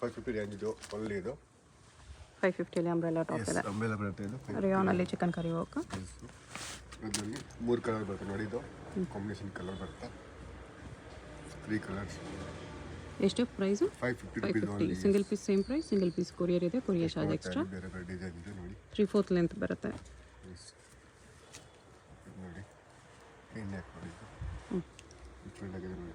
550 range ಇದು ಒಳ್ಳೆ ಇದು 550 ಅಂಬ್ರೆಲಾ ಟಾಪ್ ಇದೆ. ಅಂಬ್ರೆಲಾ ಬರುತ್ತೆ ಇದು. ರಿಯಾನಲ್ಲಿ ಚಿಕನ್ ಕರಿ ವರ್ಕ್. ಅದರಲ್ಲಿ 3 ಕಲರ್ ಬರುತ್ತೆ ನೋಡಿ, ಇದು ಕಾಂಬಿನೇಷನ್ ಕಲರ್ ಬರುತ್ತೆ. 3 ಕಲರ್ಸ್. ಎಷ್ಟು price? 550. Single piece same price. Single piece courier ಇದೆ, ಕೊರಿಯರ್ ಚಾರ್ಜ್ ಎಕ್ಸ್ಟ್ರಾ. ಬೇರೆ ಬೇರೆ ಡಿಸೈನ್ ಇದೆ ನೋಡಿ. 3/4 ಲೆಂತ್ ಬರುತ್ತೆ. ನೋಡಿ ಎಣ್ಣೆ ಹಾಕಿ ಡಿಫ್ರೆಂಟ್ ಆಗಿದೆ ನೋಡಿ.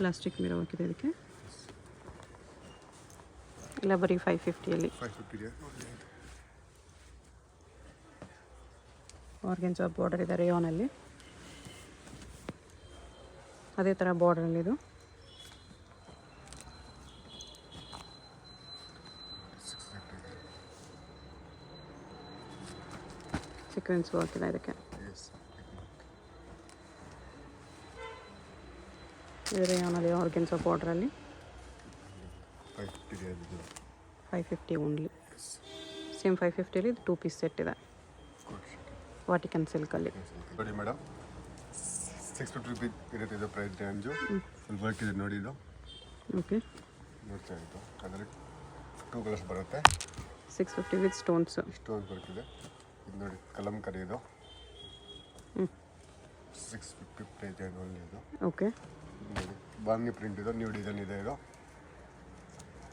ಪ್ಲಾಸ್ಟಿಕ್ ಮಿರರ್ ವರ್ಕ್ ಇದೆ ಇದಕ್ಕೆ. ಇಲ್ಲ ಬರೀ 550 550 ಆರ್ಗೆನ್ಸಾ ಬಾರ್ಡರ್ ಇದೆ ರೇಯಾನಲ್ಲಿ. ಅದೇ ಥರ ಬಾರ್ಡರಲ್ಲಿ ಇದು. ಸೀಕ್ವೆನ್ಸ್ ವರ್ಕ್ ಇದೆ ಇದಕ್ಕೆ. ಇದು ರೇಯಾನಲ್ಲಿ ಆರ್ಗೆನ್ಸಾ ಬಾರ್ಡರಲ್ಲಿ 550 ಓನ್ಲಿ. ಸೇಮ್ 550 ಇದು 2 ಪೀಸ್ ಸೆಟ್ ಇದೆ. ವಾಟಿಕನ್ ಸಿಲ್ಕಲ್ಲಿ ನೋಡಿ ಮೇಡಮ್, 650 ರುಪೀಸ್ ಇರುತ್ತೆ ಇದು ಪ್ರೈಸ್ ರೇಂಜು. ಫುಲ್ ವರ್ಕ್ ಇದೆ ನೋಡಿ ಇದು. ಓಕೆ, ನೋಡ್ತಾ ಇತ್ತು ಅದರಲ್ಲಿ 2 ಕಲರ್ಸ್ ಬರುತ್ತೆ. 650 ವಿತ್ ಸ್ಟೋನ್ಸ್ ವರ್ಕ್ ಇದೆ. ಇದು ನೋಡಿ ಕಲಂಕರಿ ಇದು 650 ಪ್ರೈಸ್ ರೇಂಜ್ ಓನ್ಲಿ ಇದು. ಓಕೆ, ನೋಡಿ ಬಾಂಗಿ ಪ್ರಿಂಟ್ ಇದು, ನ್ಯೂ ಡಿಸೈನ್ ಇದೆ ಇದು.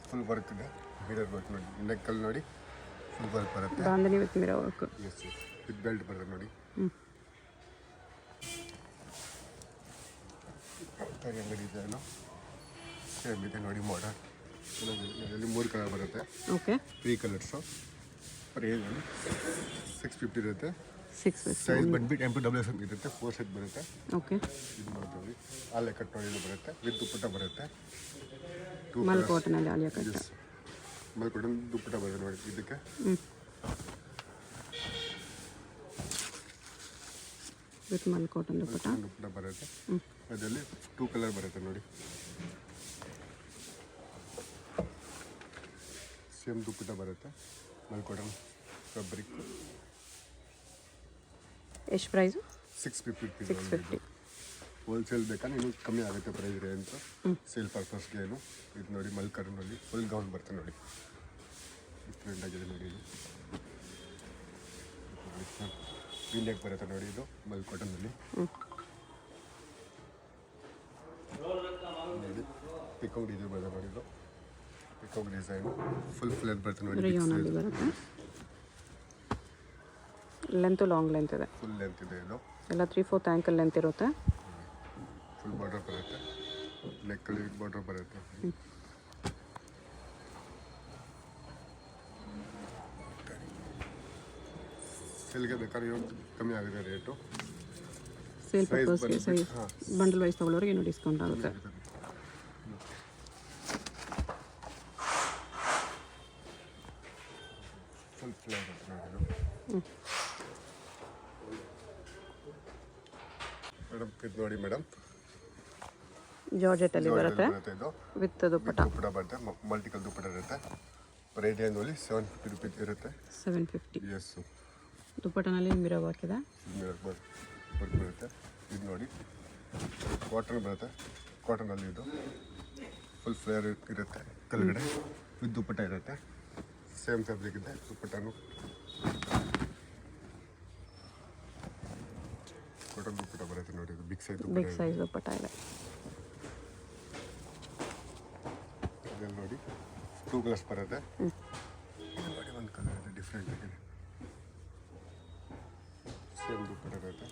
ಫುಲ್ ವರ್ಕ್ ಇದೆ, ಮಿರರ್ ವರ್ಕ್ ನೋಡಿ. ನೆಕ್ಕಲ್ಲಿ ನೋಡಿ ಫುಲ್ ವರ್ಕ್ ಬರುತ್ತೆ. Bandhani with mirror work. Yes, with belt ಬರುತ್ತೆ ನೋಡಿ. ಅಂಗಡಿ ಡಿಸೈನು ಸೇಮ್ ಇದೆ ನೋಡಿ. ಮಾಡಲ್ ಇದರಲ್ಲಿ 3 ಕಲರ್ ಬರುತ್ತೆ. Okay, 3 colours. ಪ್ರೈಸ್ 650 ಇರುತ್ತೆ. 650 ಸೈಜ್ ಬಂದ್ಬಿಟ್ಟು M2 ಇರುತ್ತೆ. 4 ಸೆಟ್ ಬರುತ್ತೆ. ಓಕೆ, ಇದು ಮಾಡ್ತೀವಿ. ಆಲೆ ಕಟ್ ನೋಡಿ ಇದು ಬರುತ್ತೆ, ವಿತ್ ದುಪ್ಪಟ್ಟ ಬರುತ್ತೆ. ಮಲ್ ಕಾಟನಲ್ಲಿ ಆಲಿಯಾ ಕಟ್. ಮಲ್ ಕಾಟನ್ ದುಪ್ಪಟ್ಟ ಬರುತ್ತೆ ನೋಡಿ ಇದಕ್ಕೆ. ವಿತ್ ಮಲ್ ಕಾಟನ್ ದುಪ್ಪಟ್ಟ ಬರುತ್ತೆ. ಅದರಲ್ಲಿ 2 ಕಲರ್ ಬರುತ್ತೆ ನೋಡಿ. ಸೇಮ್ ದುಪ್ಪಟ್ಟ ಬರುತ್ತೆ. ಮಲ್ ಕಾಟನ್ ಫ್ಯಾಬ್ರಿಕ್. ಎಷ್ಟು ಪ್ರೈಸು? 650. 650. ಹೋಲ್ಸೇಲ್ ಬೇಕಾ ಇನ್ನೂ ಕಮ್ಮಿ ಆಗುತ್ತೆ ಪ್ರೈಸ್ ರೇಂಜ್. ಸೇಲ್ ಪರ್ಪಸ್ಗೆ ಏನು ಇದು ನೋಡಿ. ಮಲ್ ಕಾಟನಲ್ಲಿ ಫುಲ್ ಗೌನ್ ಬರುತ್ತೆ ನೋಡಿ. ಡಿಫ್ರೆಂಟ್ ಆಗಿದೆ ನೋಡಿ. ಇದು ವಿನ್ಯಾಕ್ ಬರುತ್ತೆ ನೋಡಿ. ಇದು ಮಲ್ ಕಾಟನಲ್ಲಿ ನೋಡಿ. ಪಿಕೌಟ್ ಇದು ಬರುತ್ತೆ ನೋಡಿ. ಇದು ಪಿಕೌಟ್ ಡಿಸೈನು ಫುಲ್ ಫ್ಲೇರ್ ಬರುತ್ತೆ ನೋಡಿ. ರೇಯಾನಲ್ಲಿ ಬರುತ್ತೆ. ಲೆಂತು ಲಾಂಗ್ ಲೆಂತ್ ಇದೆ. ಫುಲ್ ಲೆಂತ್ ಇದೆ ಇದು. ಎಲ್ಲ 3/4 ಆ್ಯಂಕಲ್ ಲೆಂತ್ ಇರುತ್ತೆ. ಫುಲ್ ಬಾರ್ಡರ್ ಬರುತ್ತೆ. ನೆಕ್ಕಲ್ಲಿ ಬಾರ್ಡರ್ ಬರುತ್ತೆ. ಸೇಲ್ಗೆ ಬೇಕಾದ್ರೆ ಇವತ್ತು ಕಮ್ಮಿ ಆಗಿದೆ ರೇಟು. ಸೇಲ್ ಪರ್ಪಸ್ಗೆ ಸೈಜ್ ಬಂಡಲ್ ವೈಸ್ ತೊಗೊಳ್ಳೋರಿಗೆ ಇನ್ನೂ ಡಿಸ್ಕೌಂಟ್ ಆಗುತ್ತೆ. ಫುಲ್ ಫ್ಲೇರ್ ಬರುತ್ತೆ ನೋಡಿ. ಮೇಡಮ್ ಇದು ನೋಡಿ ಮೇಡಮ್, ಜಾರ್ಜೆಟಲ್ಲಿ ಬರುತ್ತೆ ಇದು ವಿತ್ ದುಪ್ಪಟ್ಟ. ದುಪ್ಪಟ್ಟ ಬರುತ್ತೆ. ಮಲ್ಟಿಕಲ್ ದುಪ್ಪಟ್ಟ ಇರುತ್ತೆ. ಪ್ರೈಸ್ ರೇಂಜಲ್ಲಿ 750 ರುಪೀಸ್ ಇರುತ್ತೆ. 750. ಎಸ್, ದುಪ್ಪಟ್ಟನಲ್ಲಿ ಮಿರರ್ ವರ್ಕ್ ಇದೆ. ಮಿರರ್ ವರ್ಕ್ ಬರುತ್ತೆ. ಇದು ನೋಡಿ ಕಾಟನ್ ಬರುತ್ತೆ. ಕಾಟನಲ್ಲಿ ಇದು ಫುಲ್ ಫ್ಲೇರ್ ಇರುತ್ತೆ. ಕೆಳಗಡೆ ವಿತ್ ದುಪ್ಪಟ್ಟ ಇರುತ್ತೆ. ಸೇಮ್ ಫ್ಯಾಬ್ರಿಕ್ ಇದೆ. ದುಪ್ಪಟ್ಟನು ಕಾಟನ್ ದುಪ್ಪಟ್ಟ ಬರುತ್ತೆ ನೋಡಿ. ಇದು ಬಿಗ್ ಸೈಜ್ ದುಪ್ಪಟ್ಟ ಇದೆ. ಇದರಲ್ಲಿ ನೋಡಿ 2 ಕಲರ್ಸ್ ಬರುತ್ತೆ. ನೋಡಿ ಒಂದು ಕಲರ್ ಇದೆ, ಡಿಫ್ರೆಂಟ್ ಆಗಿದೆ. ಸೇಮ್ ದುಪ್ಪಟ್ಟ ಇರುತ್ತೆ.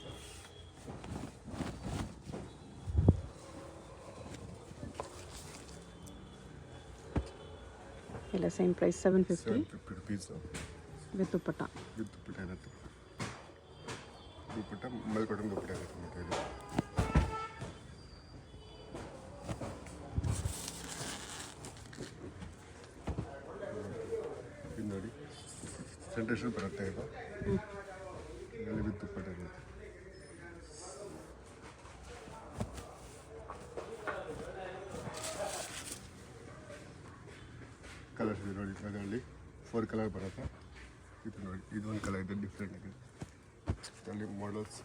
ಇಲ್ಲ ಸೇಮ್ ಪ್ರೈಸ್ 750 ರುಪೀಸ್ ವಿತ್ ದುಪ್ಪಟ್ಟ. ದುಪ್ಪಟ್ಟ ಇರುತ್ತೆ. ದುಪ್ಪಟ್ಟ ಮಲ್ ಕಾಟನ್ ದುಪ್ಪಟ್ಟ ಇರುತ್ತೆ ಮತ್ತು ಇದು ನೋಡಿ ಸೆಂಟ್ರೇಷನ್ ಬರುತ್ತೆ. ಇದು ಇದರಲ್ಲಿ ವಿತ್ ದುಪ್ಪಟ್ಟ ಇರುತ್ತೆ. ಕಲರ್ಸ್ ಇದೆ ನೋಡಿ. ಅದರಲ್ಲಿ 4 ಕಲರ್ ಬರುತ್ತೆ. ಇದು ನೋಡಿ, ಇದೊಂದು ಕಲರ್ ಇದೆ, ಡಿಫ್ರೆಂಟ್ ಆಗಿದೆ. ಇದರಲ್ಲಿ ಮಾಡಲ್ಸ್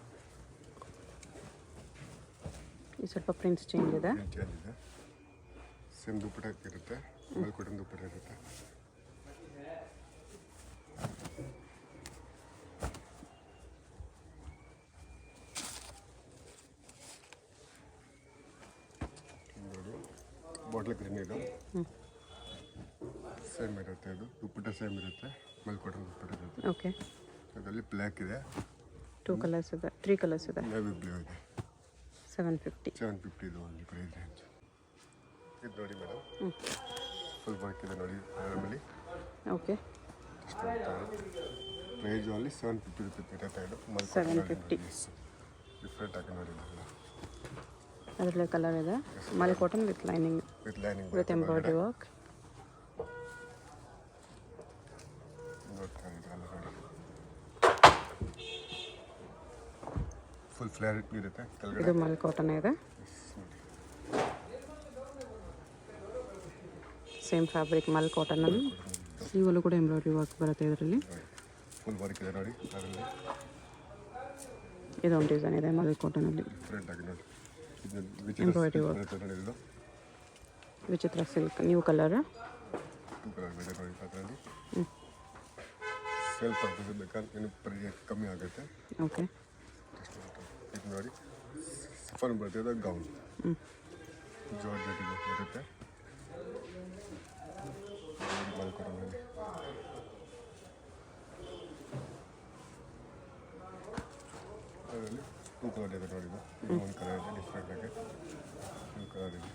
ಈ ಸ್ವಲ್ಪ ಪ್ರಿಂಟ್ಸ್ ಚೇಂಜ್ ಇದೆ. ಚೇಂಜ್ ಇದೆ. ಸೇಮ್ ದುಪ್ಪಟ್ಟ ಇರುತ್ತೆ, ಮಲ್ಕೋಟನ್ ದುಪ್ಪಟ್ಟ ಇರುತ್ತೆ. ನೋಡಿ ಬಾಟ್ಲ್ ಗ್ರೀನ್ ಇದು ಸೇಮ್ ಇರುತ್ತೆ. ಇದು ದುಪ್ಪಟ್ಟ ಸೇಮ್ ಇರುತ್ತೆ, ಮಲ್ಕೋಟನ್ ದುಪ್ಪಟ್ಟ ಇರುತ್ತೆ. ಓಕೆ, ಅದರಲ್ಲಿ ಬ್ಲ್ಯಾಕ್ ಇದೆ, 2 ಕಲರ್ಸ್ ಇದೆ, 3 ಕಲರ್ಸ್ ಇದೆ. ನೇವಿ ಬ್ಲೂ ಇದೆ. 750. 750 ಇದು ಒಂದು ಪ್ರೈಸ್ ರೇಂಜ್. ಇದು ನೋಡಿ ಮೇಡಮ್, ಫುಲ್ ವರ್ಕ್ ಇದೆ ನೋಡಿ ಆರಾಮಲ್ಲಿ. ಓಕೆ, ಪ್ರೈಸ್ ಅಲ್ಲಿ 750 ರೂಪೀಸ್ ಇರುತ್ತೆ. ಇದು 750. ಡಿಫ್ರೆಂಟ್ ಆಗಿ ನೋಡಿ ಅದರಲ್ಲೇ ಕಲರ್ ಇದೆ. ಮಲ್ cotton with lining, with embroidery work. Full flare ಇರುತ್ತೆ ಕೆಳಗಡೆ. ಇದು ಮಲ್ ಕಾಟನ್ ಇದೆ. ಸೇಮ್ ಫ್ಯಾಬ್ರಿಕ್ ಮಲ್ ಕಾಟನ್ ಅಲ್ಲಿ ಸ್ಲೀವಲ್ಲೂ ಕೂಡ ಎಂಬ್ರಾಯ್ಡ್ರಿ ವರ್ಕ್ ಬರುತ್ತೆ. ಇದರಲ್ಲಿ ಫುಲ್ ವರ್ಕ್ ಇದೆ ನೋಡಿ. ಅದರಲ್ಲಿ ಇದೊಂದು ಡಿಸೈನ್ ಇದೆ ಮಲ್ ಕಾಟನಲ್ಲಿ, ಡಿಫ್ರೆಂಟ್ ಆಗಿ ನೋಡಿ. ಎಂಬ್ರಾಯ್ಡ್ರಿ ವರ್ಕ್, ಇದು ವಿಚಿತ್ರ ಸಿಲ್ಕ್, ನ್ಯೂ ಕಲರ್. 2 ಕಲರ್ ಇದೆ ನೋಡಿ. ಅದರಲ್ಲಿ ಸೇಲ್ ಪರ್ಪಸ್ ಬೇಕಾದ್ರೆ ಏನು ಪ್ರೈಸ್ ಕಮ್ಮಿ ಆಗುತ್ತೆ. ಓಕೆ, ಇದು ನೋಡಿ ಸಿಫಾನ್ ಬರ್ತದೆ, ಗೌನ್ ಜಾರ್ಜೆಟ್ ಇದು ಇರುತ್ತೆ. ಮಲ್ಕೋಟನಲ್ಲಿ ಅದರಲ್ಲಿ 2 ಕಲರ್ ಇದೆ ನೋಡಿ. ಇದು ಒಂದು ಕಲರ್ ಇದೆ ಡಿಫ್ರೆಂಟ್ ಆಗಿ, 2 ಕಲರ್ ಇದೆ.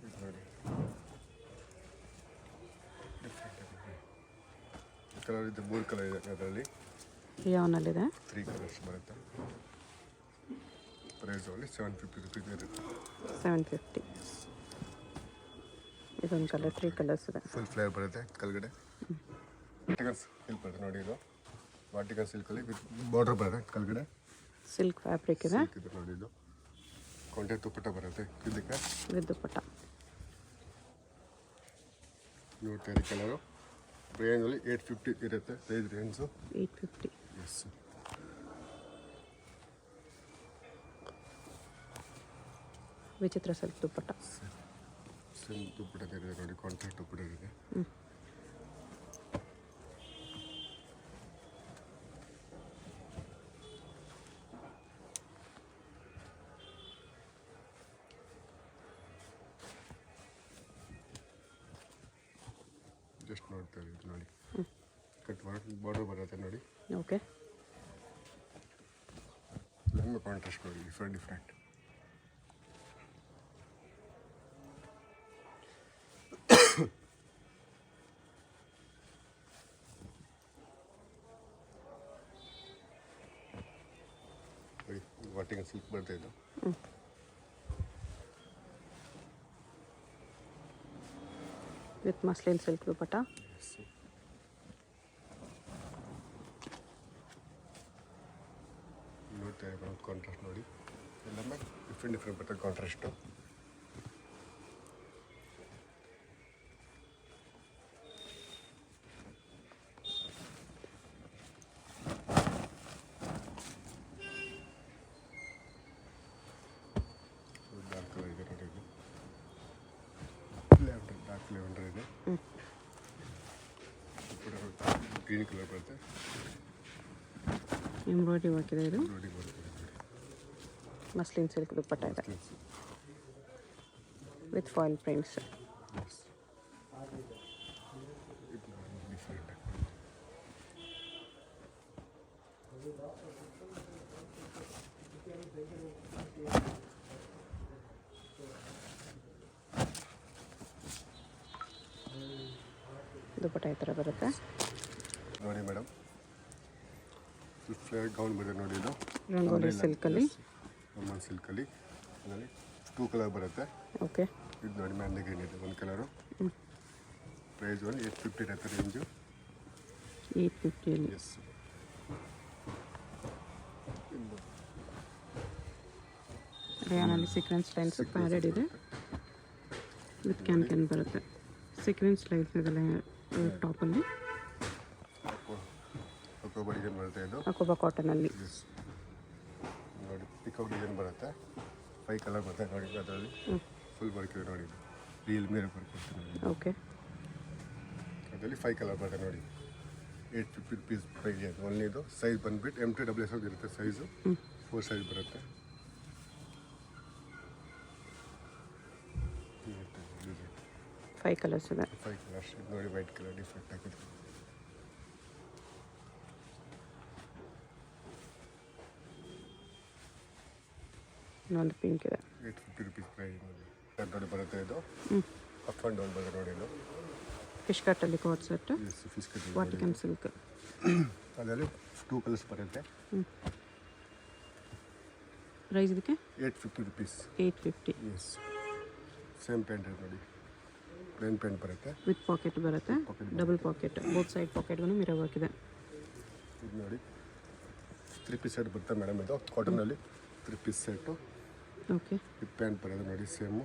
ಇದು ನೋಡಿ ಡಿಫ್ರೆಂಟ್ ಆಗಿದೆ. ಕಲರ್ ಇದೆ, 3 ಕಲರ್ ಇದೆ ಅದರಲ್ಲಿ. ಯಾವನಲ್ಲಿದೆ? 3 ಕಲರ್ಸ್ ಬರುತ್ತೆ. ಪ್ರೈಸ್ ಅಲ್ಲಿ 750 ರೂಪೀಸ್ ಇರುತ್ತೆ. 750. ಇದೊಂದು ಕಲರ್, 3 ಕಲರ್ಸ್ ಇದೆ. ಫುಲ್ ಫ್ಲೇರ್ ಬರುತ್ತೆ ಕೆಳಗಡೆ. ವಾಟಿಕನ್ ಸಿಲ್ಕ್ ಬರುತ್ತೆ ನೋಡಿ. ಇದು ವಾಟಿಕನ್ ಸಿಲ್ಕಲ್ಲಿ ವಿತ್ ಬಾರ್ಡರ್ ಬರುತ್ತೆ ಕೆಳಗಡೆ. ಸಿಲ್ಕ್ ಫ್ಯಾಬ್ರಿಕ್ ಇದೆ. ಸಿಲ್ಕ್ ಇದೆ ನೋಡಿ. ಇದು ಕೊಂಟೆ ದುಪ್ಪಟ್ಟ ಬರುತ್ತೆ ಇದಕ್ಕೆ ವಿತ್ ದುಪ್ಪಟ್ಟ. ನೋಡ್ತಾ ಕಲರು. ರೇಂಜಲ್ಲಿ 850 ಇರುತ್ತೆ ಪ್ರೈಸ್ ರೇಂಜು. 850. ಎಸ್, ವಿಚಿತ್ರ ಸಿಲ್ಕ್ ದುಪ್ಪಟ್ಟ. ಸೇಮ್ ದುಪ್ಪಟ್ಟ ಇದೆ ನೋಡಿ, ಕಾಂಟ್ರಾಕ್ಟ್ ದುಪ್ಪಟ್ಟ ಇದೆ. ಜಸ್ಟ್ ನೋಡ್ತಾ ಇದ್ದೀವಿ ನೋಡಿ. ಕಟ್ ಬಾರ್ಡರ್ ಬರುತ್ತೆ ನೋಡಿ. ಓಕೆ, ಲೆಹಂಗಾ ಕಾಂಟ್ರಾಸ್ಟ್ ನೋಡಿ, ಡಿಫ್ರೆಂಟ್. ವಾಟಿಕನ್ ಸಿಲ್ಕ್ ಬರ್ತಾ ಇದು. ವಿತ್ ಮಸ್ಲಿನ್ ಸಿಲ್ಕ್ ದುಪ್ಪಟ್ಟ. ನೋಡ್ತಾ ಇದ್ದೀವಿ ಕಾಂಟ್ರಾಸ್ಟ್ ನೋಡಿ. ಎಲ್ಲமே ಡಿಫ್ರೆಂಟ್ ಬರ್ತದೆ ಕಾಂಟ್ರಾಸ್ಟು. ಡಾರ್ಕ್ ಕಲರ್ ಇದೆ ನೋಡಿ. ಇದು ಡಾರ್ಕ್ ಲೆವೆಂಡರ್ ಇದೆ. ಗ್ರೀನ್ ಕಲರ್ ಬರುತ್ತೆ. ಎಂಬ್ರಾಯ್ಡ್ರಿ ವರ್ಕ್ ಇದೆ. ಇದು ನೋಡಿ ಬರುತ್ತೆ ಮಸ್ಲಿನ್ ಸಿಲ್ಕ್ ದುಪ್ಪಟ್ಟ ಇದೆ ವಿತ್ ಫಾಯಿಲ್ ಪ್ರಿಂಟ್ಸ್. ಡಿಫ್ರೆಂಟ್. ದುಪ್ಪಟ್ಟ ಈ ಥರ ಬರುತ್ತೆ ನೋಡಿ ಮೇಡಮ್. ಫ್ಲೇರ್ ಗೌನ್ ಬರುತ್ತೆ ನೋಡಿ. ಇದು ರಂಗೋಲಿ ಸಿಲ್ಕಲ್ಲಿ, ರಂಗೋಲಿ ಸಿಲ್ಕಲ್ಲಿ ಅದರಲ್ಲಿ 2 ಕಲರ್ ಬರುತ್ತೆ. ಓಕೆ, ಇದು ನೋಡಿ ಮೆಹಂದಿ ಗ್ರೀನ್ ಇದೆ ಒಂದು ಕಲರು. ಪ್ರೈಸ್ ಒಂದು 850 ಇರುತ್ತೆ ರೇಂಜು. 850. ಎಸ್, ರೇಯಾನಲ್ಲಿ ಸೀಕ್ವೆನ್ಸ್ ಲೈನ್ಸ್ ಪ್ಯಾಡೆಡ್ ಇದೆ ವಿತ್ ಕ್ಯಾನ್ ಬರುತ್ತೆ. ಸೀಕ್ವೆನ್ಸ್ ಲೈನ್ಸ್ ಇದೆಲ್ಲ ಟಾಪಲ್ಲಿ. ಅಕೋಬಾ ಡಿಸೈನ್ ಬರುತ್ತೆ ಇದು. ಅಕೋಬಾ ಕಾಟನಲ್ಲಿ. ಎಸ್ ನೋಡಿ ಪಿಕೌಟ್ ಡಿಸೈನ್ ಬರುತ್ತೆ. 5 ಕಲರ್ ಬರುತ್ತೆ ನೋಡಿ ಅದರಲ್ಲಿ. ಫುಲ್ ವರ್ಕ್ ಇದೆ ನೋಡಿ ಇದು ರೀಲ್ ಮೇಲೆ ವರ್ಕ್ ಬರುತ್ತೆ ನೋಡಿ. ಓಕೆ. ಅದರಲ್ಲಿ 5 ಕಲರ್ ಬರುತ್ತೆ ನೋಡಿ. 850 rupees ಪ್ರೈಸ್ ಇದೆ ಓನ್ಲಿ. ಇದು ಸೈಜ್ ಬಂದುಬಿಟ್ಟು M2 XL ಇರುತ್ತೆ ಸೈಜು. 4 ಸೈಜ್ ಬರುತ್ತೆ. 5 ಕಲರ್ಸ್ ಇದೆ. 5 ಕಲರ್ಸ್ ನೋಡಿ. ವೈಟ್ ಕಲರ್ ಡಿಫ್ರೆಂಟ್ ಆಗಿದೆ. ಇನ್ನೊಂದು ಪಿಂಕ್ ಇದೆ. 850 rupees ಪ್ರೈಸ್ ನೋಡಿ ಬರುತ್ತೆ ಇದು. ಅಪ್ ಆ್ಯಂಡ್ ಡೌನ್ ಬರುತ್ತೆ ನೋಡಿ ಇದು. ಫಿಶ್ ಕಟ್ಟಲ್ಲಿ coat set. Yes fish cut Vatican silk. ಅದರಲ್ಲಿ 2 ಕಲರ್ಸ್ ಬರುತ್ತೆ. ಪ್ರೈಸ್ ಇದಕ್ಕೆ 850 rupees. 850. ಎಸ್ ಸೇಮ್ ಪ್ಯಾಂಟ್ ನೋಡಿ. ಪ್ಲೇನ್ ಪ್ಯಾಂಟ್ ಬರುತ್ತೆ. ವಿತ್ ಪಾಕೆಟ್ ಬರುತ್ತೆ. Double pocket. ಬೋತ್ ಸೈಡ್ ಪಾಕೆಟ್ಗೂ ಮಿರರ್ ವರ್ಕ್ ಇದೆ. ಇದು ನೋಡಿ 3 ಪೀಸ್ ಸೆಟ್ ಬರುತ್ತೆ ಮೇಡಮ್. ಇದು ಕಾಟನಲ್ಲಿ 3 ಪೀಸ್ ಸೆಟ್ಟು. ಓಕೆ. ಇದು ಪ್ಯಾಂಟ್ ಬರೋದು ನೋಡಿ ಸೇಮು.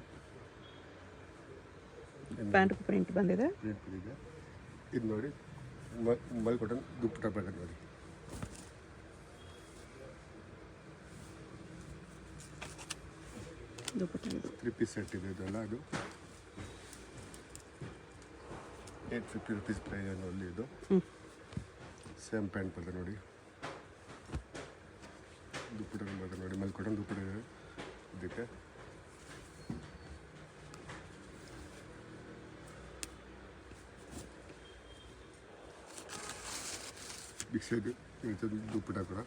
ಪ್ಯಾಂಟ್ ಪ್ರಿಂಟ್ ಬಂದಿದೆ. ಪ್ರಿಂಟ್ ಇದೆ. ಇದು ನೋಡಿ ಮಲ್ ಕಾಟನ್ ದುಪ್ಪಟ್ಟ ಬರುತ್ತೆ ನೋಡಿ. ದುಪ್ಪಟ್ಟ ಇದು 3 ಪೀಸ್ ಸೆಟ್ ಇದೆ ಇದೆಲ್ಲ. ಅದು 850 rupees ಪ್ರೈಸ್ ಅಲ್ಲಿ ಇದು. ಸೇಮ್ ಪ್ಯಾಂಟ್ ಬರುತ್ತೆ ನೋಡಿ. ದುಪ್ಪಟ್ಟ ಬರುತ್ತೆ ನೋಡಿ. ಮಲ್ ಕಾಟನ್ ದುಪ್ಪಟ್ಟ ಇದೆ ಇದಕ್ಕೆ. ಬಿಗ್ ಸೈಜ್ ಇರ್ತದೆ ದುಪ್ಪಟ್ಟ ಕೂಡ.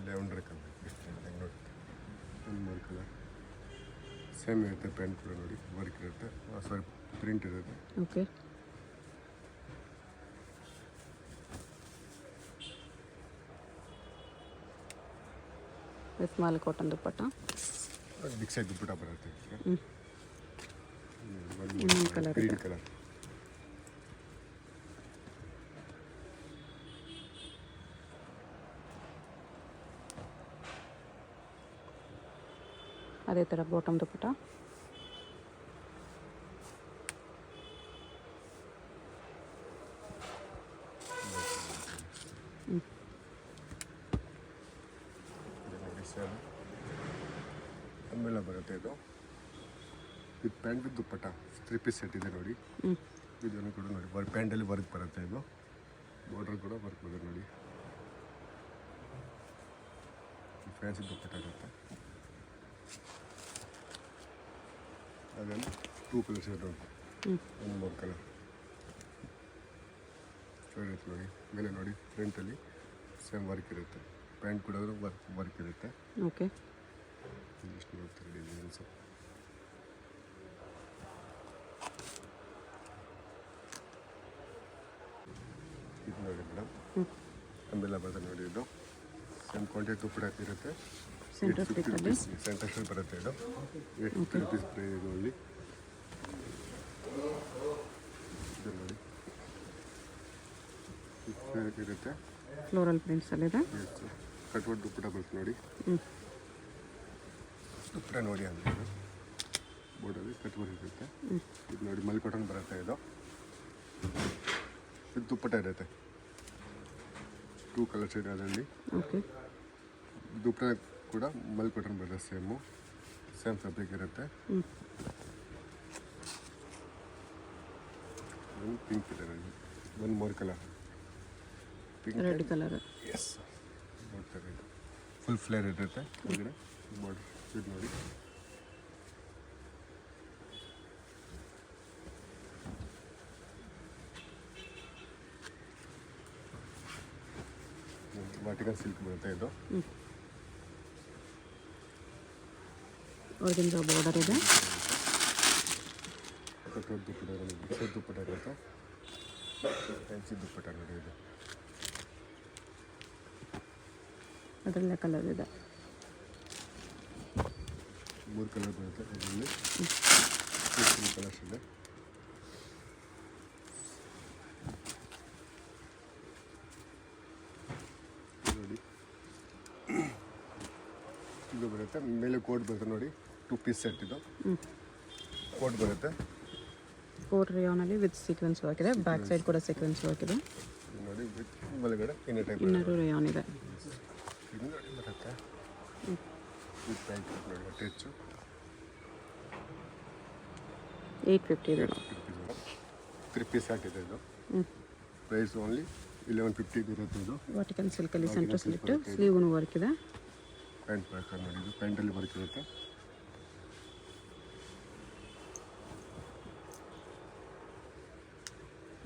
ಲೆವೆಂಡರ್ ಕಲರ್ ಡಿಫ್ರೆಂಟ್ ನೋಡಿ. ಒಂದು 3 ಕಲರ್ ಸೇಮ್ ಇರುತ್ತೆ. ಪ್ಯಾಂಟ್ ಕೂಡ ನೋಡಿ ವರ್ಕ್ ಇರುತ್ತೆ. ಸಾರಿ ಪ್ರಿಂಟ್ ಇರುತ್ತೆ. Okay. Small cotton dupatta. Big size dupatta ಬರುತ್ತೆ. Colour green colour. ಅದೇ ಥರ ಬಾಟಮ್ ದುಪ್ಪಟ್ಟ. ಆಮೇಲೆ ಬರುತ್ತೆ ಇದು. With pant with dupatta 3 piece set ಇದೆ ನೋಡಿ. ಇದನ್ನು ಕೂಡ ನೋಡಿ ಪ್ಯಾಂಟಲ್ಲಿ ವರ್ಕ್ ಬರುತ್ತೆ. ಇದು ಬಾರ್ಡರ್ ಕೂಡ ವರ್ಕ್ ಬರುತ್ತೆ ನೋಡಿ. ಫ್ಯಾನ್ಸಿ ದುಪ್ಪಟ್ಟ ಇರುತ್ತೆ. ಅದರಲ್ಲಿ 2 ಕಲರ್ಸ್ ಇದೆ ನೋಡಿ. ಒಂದು 3 ಕಲರ್ ಇರುತ್ತೆ ನೋಡಿ. ಮೇಲೆ ನೋಡಿ ಫ್ರಂಟಲ್ಲಿ ಸೇಮ್ ವರ್ಕ್ ಇರುತ್ತೆ. ಪ್ಯಾಂಟ್ ಕೂಡ ವರ್ಕ್ ಇರುತ್ತೆ. ಓಕೆ. ಎಷ್ಟು ನೋಡ್ತಾರೆ ಡಿಸೈನ್ಸ್. ಇದು ನೋಡಿ ಮೇಡಮ್ ಅಂಬೆಲ್ಲ ಬರುತ್ತೆ ನೋಡಿ. ಇದು ಸೇಮ್ ಕ್ವಾಂಟಿಟಿ ದುಪ್ಪಟ್ಟ ಇರುತ್ತೆ. ಸೆಂಟರ್ ಸ್ಟಿಕ್ಕಲ್ಲಿ ಸೆಂಟರ್ ಸ್ಟಿಕ್ ಬರುತ್ತೆ ಇದು. 850 rupees ಪ್ರೈಸ್ ಓನ್ಲಿ. ಇದು ನೋಡಿ ಇರುತ್ತೆ. ಫ್ಲೋರಲ್ ಪ್ರಿಂಟ್ಸಲ್ಲಿದೆ. ಕಟ್ವರ್ಡ್ ದುಪ್ಪಟ್ಟ ಬರುತ್ತೆ ನೋಡಿ. ದುಪ್ಪಟ್ಟ ನೋಡಿ ಅಂದರೆ ಇದು ಬೋರ್ಡಲ್ಲಿ ಕಟ್ವರ್ಡ್ ಇರುತ್ತೆ. ಇದು ನೋಡಿ ಮಲ್ ಕಾಟನ್ ಬರುತ್ತೆ. ಇದು ದುಪ್ಪಟ್ಟ ಇರುತ್ತೆ. 2 ಕಲರ್ಸ್ ಇದೆ ಅದರಲ್ಲಿ. ಓಕೆ. ದುಪ್ಪಟ್ಟ ಕೂಡ ಮಲ್ ಕಾಟನ್ ಬರುತ್ತೆ. ಸೇಮ್ ಫ್ಯಾಬ್ರಿಕ್ ಇರುತ್ತೆ. ಒಂದು ಪಿಂಕ್ ಇದೆ ನೋಡಿ. ಒಂದು 3 colour pink red colour. Yes ನೋಡ್ತಾರೆ. ಇದು ಫುಲ್ ಫ್ಲೇರ್ ಇರುತ್ತೆ ಹೊರಗಡೆ ಬಾರ್ಡರ್. ಇದು ನೋಡಿ ವಾಟಿಕನ್ ಸಿಲ್ಕ್ ಬರುತ್ತೆ. ಇದು ಒಳಗಿಂದ ಬಾರ್ಡರ್ ಇದೆ. ಕಟ್ಟೋದು ದುಪ್ಪಟ್ಟ ನೋಡಿ. ಬಿಕ್ಸೆಡ್ ದುಪ್ಪಟ್ಟ ಇರುತ್ತೆ. ಫ್ಯಾನ್ಸಿ ದುಪ್ಪಟ್ಟ ನೋಡಿ. ಇದು ಅದರಲ್ಲೇ ಕಲರ್ ಇದೆ. 3 ಕಲರ್ ಬರುತ್ತೆ ಅದರಲ್ಲಿ. 3 ಕಲರ್ಸ್ ಇದೆ. ನೋಡಿ ಇದು ಬರುತ್ತೆ. ಮೇಲೆ ಕೋಟ್ ಬರುತ್ತೆ ನೋಡಿ. 2 ಪೀಸ್ ಸೆಟ್ ಇದು. ಕೋಟ್ ಬರುತ್ತೆ. ಕೋರ್ ರೇಯಾನಲ್ಲಿ ವಿತ್ ಸೀಕ್ವೆನ್ಸ್ ವರ್ಕ್ ಇದೆ, ಬ್ಯಾಕ್ ಸೈಡ್ ಕೂಡ ಸೀಕ್ವೆನ್ಸ್ ವರ್ಕ್ ಇದೆ, ಇದು ನೋಡಿ ಒಳಗಡೆ ಇನ್ನರ್ ಟೈಪ್ ಇನ್ನರು ರೇಯಾನ್ ಇದೆ. ಇದು ನೋಡಿ ಬರುತ್ತೆ ವಿತ್ ಪ್ಯಾಂಟ್ ನೋಡಿ ಅಟ್ಯಾಚು 850 ಇದೆ. 3 ಪೀಸ್ ಸೆಟ್ ಇದೆ ಇದು. ಪ್ರೈಸ್ ಓನ್ಲಿ 1150 ಇರುತ್ತೆ ಇದು. ವಾಟಿಕನ್ ಸಿಲ್ಕಲ್ಲಿ ಸೆಂಟರ್ ಸ್ಲಿಟ್, ಸ್ಲೀವ್ನು ವರ್ಕ್ ಇದೆ. ಪ್ಯಾಂಟ್ ಬರುತ್ತೆ ನೋಡಿ, ಇದು ಪ್ಯಾಂಟಲ್ಲಿ ವರ್ಕ್ ಇರುತ್ತೆ.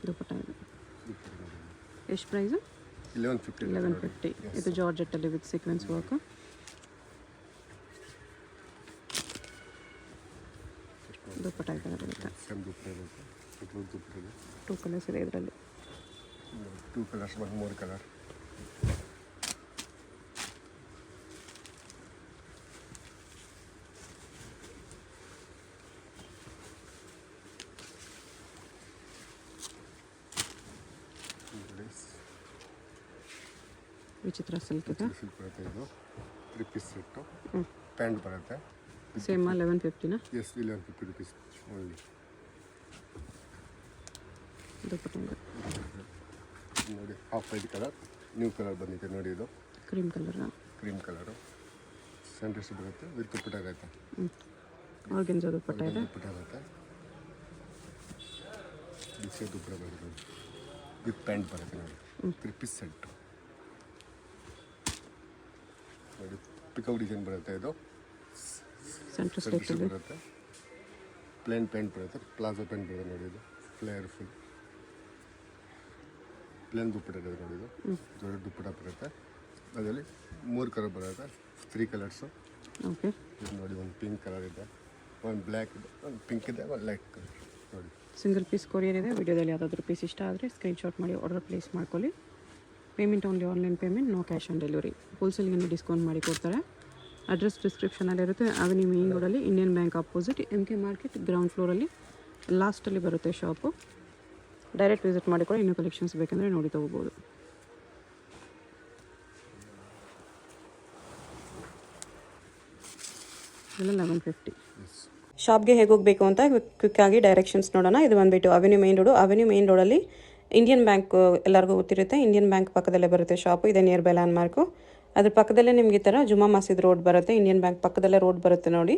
ದುಪಟ್ಟ ಇದೆ. ಎಷ್ಟು ಪ್ರೈಸು? 1150. 1150. ಇದು ಜಾರ್ಜೆಟ್ಟಲ್ಲಿ ವಿತ್ ಸೀಕ್ವೆನ್ಸ್ ವರ್ಕ್. ದುಪಟ್ಟ ಈ ಥರ ಬರುತ್ತೆ. ಸೇಮ್ ದುಪ್ಪಟ ಇರುತ್ತೆ. ಇದು ದುಪ್ಪಟ ಇದೆ. 2 ಕಲರ್ಸ್ ಇದೆ ಇದರಲ್ಲಿ. 2 ಕಲರ್ಸ್ ಮತ್ತು 3 ಕಲರ್. ವಿಚಿತ್ರ ಸಿಲ್ಕ್ ಇದೆ. ಸಿಲ್ಕ್ ಬರುತ್ತೆ ಇದು. 3 ಪೀಸ್ ಸೆಟ್ಟು. ಪ್ಯಾಂಟ್ ಬರುತ್ತೆ. ಸೇಮ್ 1150ನಾ? Yes 1150 rupees only. ದುಪಟ್ಟ ಇದೆ. ನೋಡಿ half white colour, new colour ಬಂದಿದೆ ನೋಡಿ, ಇದು cream colour. Cream colour. Centres ಬರುತ್ತೆ ವಿತ್ ದುಪ್ಪಟ ಆಗುತ್ತೆ. ಆರ್ಗೆನ್ಜಾ ದುಪಟ್ಟ ಇದೆ. ದುಪ್ಪಟ ಆಗುತ್ತೆ. ಬಿಸಿ ದುಪ್ಪಟ ಬರುತ್ತೆ ವಿತ್ ಪ್ಯಾಂಟ್ ಬರುತ್ತೆ ನೋಡಿ. 3 ಪೀಸ್ ಸೆಟ್ ನೋಡಿ. ಪಿಕೌಟ್ ಡಿಸೈನ್ ಬರುತ್ತೆ ಇದು. ಸೆಂಟರ್ ಸ್ಲಿಟ್ ಇದೆ. ಬರುತ್ತೆ. ಪ್ಲೇನ್ ಪ್ಯಾಂಟ್ ಬರುತ್ತೆ, ಪ್ಲಾಜೋ ಪ್ಯಾಂಟ್ ಬರುತ್ತೆ ನೋಡಿ, ಇದು ಫ್ಲೇರ್ ಫುಲ್ ಪ್ಲೇನ್ ದುಪ್ಪಟ ಇದೆ ನೋಡಿ, ಇದು ದೊಡ್ಡ ದುಪ್ಪಟ ಬರುತ್ತೆ. ಅದರಲ್ಲಿ 3 ಕಲರ್ ಬರುತ್ತೆ, 3 ಕಲರ್ಸು. ಓಕೆ. ಇದು ನೋಡಿ, ಒಂದು ಪಿಂಕ್ ಕಲರ್ ಇದೆ, ಒಂದು ಬ್ಲ್ಯಾಕ್ ಇದೆ, ಒಂದು ಪಿಂಕ್ ಇದೆ, ಒಂದು ಲೈಟ್ ಕಲರ್ ನೋಡಿ. ಸಿಂಗಲ್ ಪೀಸ್ ಕೊರಿಯರ್ ಇದೆ. ವಿಡಿಯೋದಲ್ಲಿ ಯಾವುದಾದ್ರೂ ಪೀಸ್ ಇಷ್ಟ ಆದರೆ ಸ್ಕ್ರೀನ್ಶಾಟ್ ಮಾಡಿ ಆರ್ಡರ್ ಪ್ಲೇಸ್ ಮಾಡ್ಕೊಳ್ಳಿ. Payment only online payment, no cash on delivery. ಹೋಲ್ಸೇಲ್ಗೆ ಡಿಸ್ಕೌಂಟ್ ಮಾಡಿ ಕೊಡ್ತಾರೆ. ಅಡ್ರೆಸ್ ಡಿಸ್ಕ್ರಿಪ್ಷನಲ್ಲಿರುತ್ತೆ. ಅವೆನ್ಯೂ ಮೇನ್ ರೋಡಲ್ಲಿ Indian bank opposite MK market ground ಫ್ಲೋರಲ್ಲಿ ಲಾಸ್ಟಲ್ಲಿ ಬರುತ್ತೆ ಶಾಪು. ಡೈರೆಕ್ಟ್ ವಿಸಿಟ್ ಮಾಡಿ ಕೂಡ ಇನ್ನೂ ಕಲೆಕ್ಷನ್ಸ್ ಬೇಕಂದರೆ ನೋಡಿ ತೊಗೋಬೋದು. ಇಲ್ಲ 1150. ಶಾಪ್ಗೆ ಹೇಗೆ ಹೋಗಬೇಕು ಅಂತ ಕ್ವಿಕ್ಕಾಗಿ ಡೈರೆಕ್ಷನ್ಸ್ ನೋಡೋಣ. ಇದು ಬಂದುಬಿಟ್ಟು avenue main road. Avenue main ರೋಡಲ್ಲಿ ಇಂಡಿಯನ್ ಬ್ಯಾಂಕ್ ಎಲ್ಲರಿಗೂ ಗೊತ್ತಿರುತ್ತೆ. ಇಂಡಿಯನ್ ಬ್ಯಾಂಕ್ ಪಕ್ಕದಲ್ಲೇ ಬರುತ್ತೆ ಶಾಪು. ಇದೆ ನಿಯರ್ ಬೈ ಲ್ಯಾಂಡ್ ಮಾರ್ಕು. ಅದ್ರ ಪಕ್ಕದಲ್ಲೇ ನಿಮಗೆ ಈ ಥರ ಜುಮಾ ಮಸೀದ್ ರೋಡ್ ಬರುತ್ತೆ. ಇಂಡಿಯನ್ ಬ್ಯಾಂಕ್ ಪಕ್ಕದಲ್ಲೇ ರೋಡ್ ಬರುತ್ತೆ ನೋಡಿ.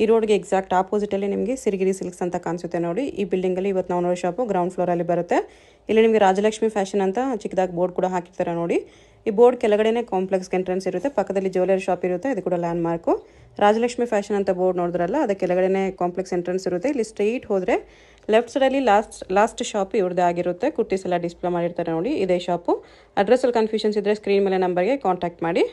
ಈ ರೋಡ್ಗೆ ಎಕ್ಸಾಕ್ಟ್ ಆಪೋಸಿಟಲ್ಲಿ ನಿಮಗೆ ಸಿರಿಗಿರಿ ಸಿಲ್ಕ್ಸ್ ಅಂತ ಕಾಣಿಸುತ್ತೆ ನೋಡಿ. ಈ ಬಿಲ್ಡಿಂಗಲ್ಲಿ ಇವತ್ತು ನಾವು ನೋಡೋ ಶಾಪು ಗ್ರೌಂಡ್ ಫ್ಲೋರಲ್ಲಿ ಬರುತ್ತೆ. ಇಲ್ಲಿ ನಿಮಗೆ ರಾಜಲಕ್ಷ್ಮಿ ಫ್ಯಾಷನ್ ಅಂತ ಚಿಕ್ಕದಾಗಿ ಬೋರ್ಡ್ ಕೂಡ ಹಾಕಿರ್ತಾರೆ ನೋಡಿ. ಈ ಬೋರ್ಡ್ ಕೆಳಗಡೆನೇ ಕಾಂಪ್ಲೆಕ್ಸ್ಗೆ ಎಂಟ್ರೆನ್ಸ್ ಇರುತ್ತೆ. ಪಕ್ಕದಲ್ಲಿ ಜ್ಯುವೆಲರಿ ಶಾಪ್ ಇರುತ್ತೆ, ಇದು ಕೂಡ ಲ್ಯಾಂಡ್ ಮಾರ್ಕು. ರಾಜಲಕ್ಷ್ಮಿ ಫ್ಯಾಷನ್ ಅಂತ ಬೋರ್ಡ್ ನೋಡಿದ್ರಲ್ಲ, ಅದಕ್ಕೆ ಕೆಳಗಡೆನೇ ಕಾಂಪ್ಲೆಕ್ಸ್ ಎಂಟ್ರೆನ್ಸ್ ಇರುತ್ತೆ. ಇಲ್ಲಿ ಸ್ಟ್ರೈಟ್ ಹೋದರೆ ಲೆಫ್ಟ್ ಸೈಡಲ್ಲಿ ಲಾಸ್ಟ್ ಶಾಪ್ ಇವ್ರದ್ದೇ ಆಗಿರುತ್ತೆ. ಕುರ್ತೀಸ್ ಎಲ್ಲ ಡಿಸ್ಪ್ಲೇ ಮಾಡಿರ್ತಾರೆ ನೋಡಿ, ಇದೇ ಶಾಪು. ಅಡ್ರೆಸ್ಸಲ್ಲಿ ಕನ್ಫ್ಯೂಷನ್ಸ್ ಇದ್ದರೆ ಸ್ಕ್ರೀನ್ ಮೇಲೆ ನಂಬರ್ಗೆ ಕಾಂಟ್ಯಾಕ್ಟ್ ಮಾಡಿ.